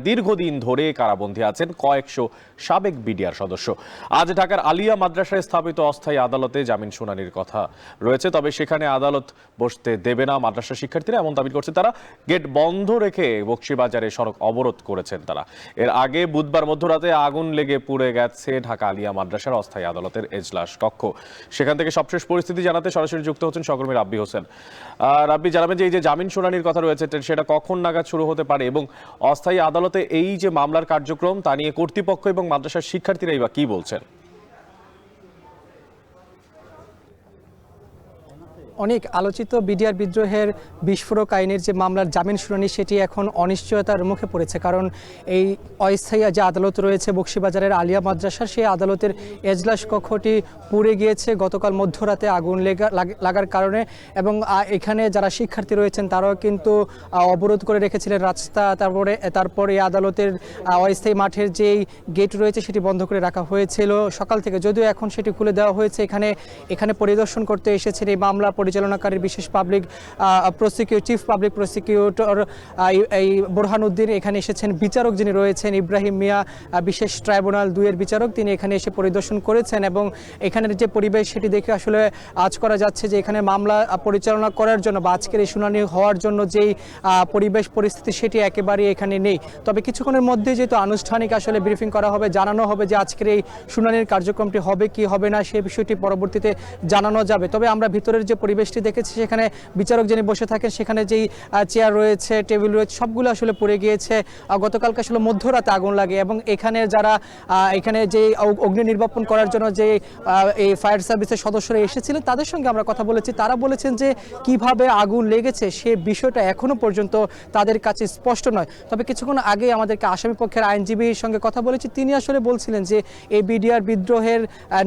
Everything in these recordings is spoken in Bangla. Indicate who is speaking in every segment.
Speaker 1: দীর্ঘদিন ধরে কারাবন্দী আছেন কয়েকশো সাবেক বিডিআর সদস্য। আজ ঢাকার আলিয়া মাদ্রাসায় স্থাপিত অস্থায়ী আদালতে জামিন শুনানির কথা রয়েছে, তবে সেখানে আদালত বসতে দেবে না মাদ্রাসা শিক্ষার্থীরা, এমন দাবি করছে তারা। গেট বন্ধ রেখে বকশীবাজারে সড়ক অবরোধ করেছেন তারা। এর আগে বুধবার মধ্যরাতে আগুন লেগে পুড়ে গেছে ঢাকা আলিয়া মাদ্রাসার অস্থায়ী আদালতের এজলাস কক্ষ। সেখান থেকে সবশেষ পরিস্থিতি জানাতে সরাসরি যুক্ত হচ্ছেন সহকর্মী রাব্বি হোসেন। রাব্বি, জানাবেন যে এই যে জামিন শুনানির কথা রয়েছে সেটা কখন নাগাদ শুরু হতে পারে, এবং অস্থায়ী আদালতে এই যে মামলার কার্যক্রম তা নিয়ে কর্তৃপক্ষ এবং মাদ্রাসার শিক্ষার্থীরাই বা কি বলছেন?
Speaker 2: অনেক আলোচিত বিডিআর বিদ্রোহের বিস্ফোরক আইনের যে মামলার জামিন শুনানি সেটি এখন অনিশ্চয়তার মুখে পড়েছে, কারণ এই অস্থায়ী যে আদালত রয়েছে বকশীবাজারের আলিয়া মাদ্রাসার, সেই আদালতের এজলাস কক্ষটি পুড়ে গিয়েছে গতকাল মধ্যরাতে আগুন লাগার কারণে। এবং এখানে যারা শিক্ষার্থী রয়েছেন তারাও কিন্তু অবরোধ করে রেখেছিলেন রাস্তা। তারপরে এই আদালতের অস্থায়ী মাঠের যেই গেট রয়েছে সেটি বন্ধ করে রাখা হয়েছিল সকাল থেকে, যদিও এখন সেটি খুলে দেওয়া হয়েছে। এখানে পরিদর্শন করতে এসেছেন এই মামলা পরিচালনাকারী বিশেষ চিফ পাবলিক প্রসিকিউটর এই বোরহানউদ্দিন। এখানে এসেছেন বিচারক যিনি রয়েছেন ইব্রাহিম মিয়া, বিশেষ ট্রাইব্যুনাল 2 এর বিচারক, তিনি এখানে এসে পরিদর্শন করেছেন। এবং এখানের যে পরিবেশ সেটি দেখে আসলে আজ করা যাচ্ছে যে এখানে মামলা পরিচালনা করার জন্য বা আজকের এই শুনানি হওয়ার জন্য যেই পরিবেশ পরিস্থিতি সেটি একেবারেই এখানে নেই। তবে কিছুক্ষণের মধ্যে যেহেতু আনুষ্ঠানিক আসলে ব্রিফিং করা হবে, জানানো হবে যে আজকের এই শুনানির কার্যক্রমটি হবে কি হবে না, সেই বিষয়টি পরবর্তীতে জানানো যাবে। তবে আমরা ভিতরের যে পরিবেশটি দেখেছি সেখানে বিচারক যিনি বসে থাকেন, সেখানে যেই চেয়ার রয়েছে, টেবিল রয়েছে, সবগুলো আসলে পুড়ে গিয়েছে। গতকালকে আসলে মধ্যরাতে আগুন লাগে এবং এখানে যারা এখানে যে অগ্নি নির্বাপন করার জন্য যে এই ফায়ার সার্ভিসের সদস্যরা এসেছিলেন তাদের সঙ্গে আমরা কথা বলেছি। তারা বলেছেন যে কিভাবে আগুন লেগেছে সে বিষয়টা এখনো পর্যন্ত তাদের কাছে স্পষ্ট নয়। তবে কিছুক্ষণ আগে আমাদেরকে আসামি পক্ষের আইনজীবীর সঙ্গে কথা বলেছি, তিনি আসলে বলছিলেন যে এই বিডিআর বিদ্রোহের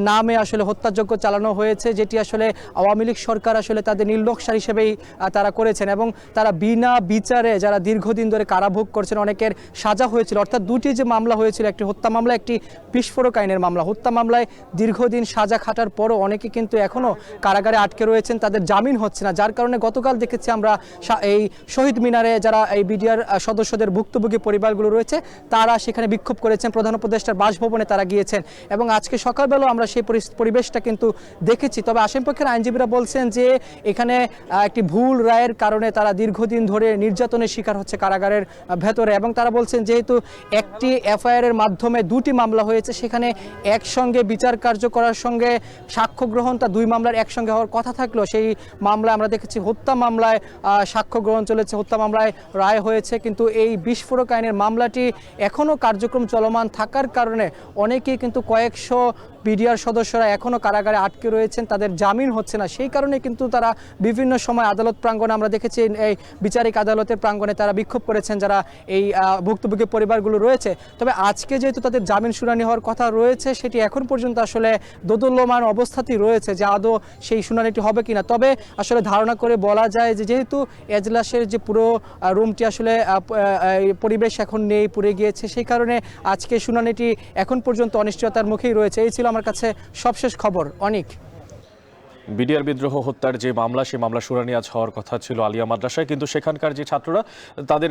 Speaker 2: নামে আসলে হত্যাযজ্ঞ চালানো হয়েছে, যেটি আসলে আওয়ামী লীগ সরকার আসলে তাদের নীলনকশা হিসেবেই তারা করেছেন। এবং তারা বিনা বিচারে যারা দীর্ঘদিন ধরে কারাভোগ করছেন, অনেকের সাজা হয়েছিল, অর্থাৎ দুটি যে মামলা হয়েছিল, একটি হত্যা মামলা, একটি বিস্ফোরক আইনের মামলা। হত্যা মামলায় দীর্ঘদিন সাজা খাটার পরও অনেকে কিন্তু এখনও কারাগারে আটকে রয়েছেন, তাদের জামিন হচ্ছে না। যার কারণে গতকাল দেখেছি আমরা এই শহীদ মিনারে যারা এই বিডিআর সদস্যদের ভুক্তভোগী পরিবারগুলো রয়েছে তারা সেখানে বিক্ষোভ করেছেন, প্রধান উপদেষ্টার বাসভবনে তারা গিয়েছেন। এবং আজকে সকালবেলাও আমরা সেই পরিবেশটা কিন্তু দেখেছি। তবে আসামিপক্ষের আইনজীবীরা বলছেন যে এখানে একটি ভুল রায়ের কারণে তারা দীর্ঘদিন ধরে নির্যাতনের শিকার হচ্ছে কারাগারের ভেতরে। এবং তারা বলছেন যেহেতু একটি এফআইআর এর মাধ্যমে দুটি মামলা হয়েছে, সেখানে একসঙ্গে বিচার কার্য করার সঙ্গে সাক্ষ্য গ্রহণটা 2 মামলার একসঙ্গে হওয়ার কথা থাকলেও সেই মামলায় আমরা দেখেছি হত্যা মামলায় সাক্ষ্য গ্রহণ চলেছে, হত্যা মামলায় রায় হয়েছে। কিন্তু এই বিস্ফোরক আইনের মামলাটি এখনও কার্যক্রম চলমান থাকার কারণে অনেকেই কিন্তু কয়েকশো বিডিআর সদস্যরা এখনও কারাগারে আটকে রয়েছেন, তাদের জামিন হচ্ছে না। সেই কারণে কিন্তু তারা বিভিন্ন সময় আদালত প্রাঙ্গণে আমরা দেখেছি এই বিচারিক আদালতের প্রাঙ্গণে তারা বিক্ষোভ করেছেন যারা এই ভুক্তভোগী পরিবারগুলো রয়েছে। তবে আজকে যেহেতু তাদের জামিন শুনানি হওয়ার কথা রয়েছে, সেটি এখন পর্যন্ত আসলে দোদুল্যমান অবস্থাতেই রয়েছে যে আদৌ সেই শুনানিটি হবে কিনা। তবে আসলে ধারণা করে বলা যায় যে যেহেতু এজলাসের যে পুরো রুমটি আসলে পরিবেশ এখন নেই, পুড়ে গিয়েছে, সেই কারণে আজকে শুনানিটি এখন পর্যন্ত অনিশ্চয়তার মুখেই রয়েছে। এই ছিল আমার কাছে সবশেষ খবর। অনেক
Speaker 1: বিডিআর বিদ্রোহ হত্যার যে মামলা, সেই মামলা শুনানি আজ হওয়ার কথা ছিল আলিয়া মাদ্রাসায়, কিন্তু সেখানকার যে ছাত্ররা তাদের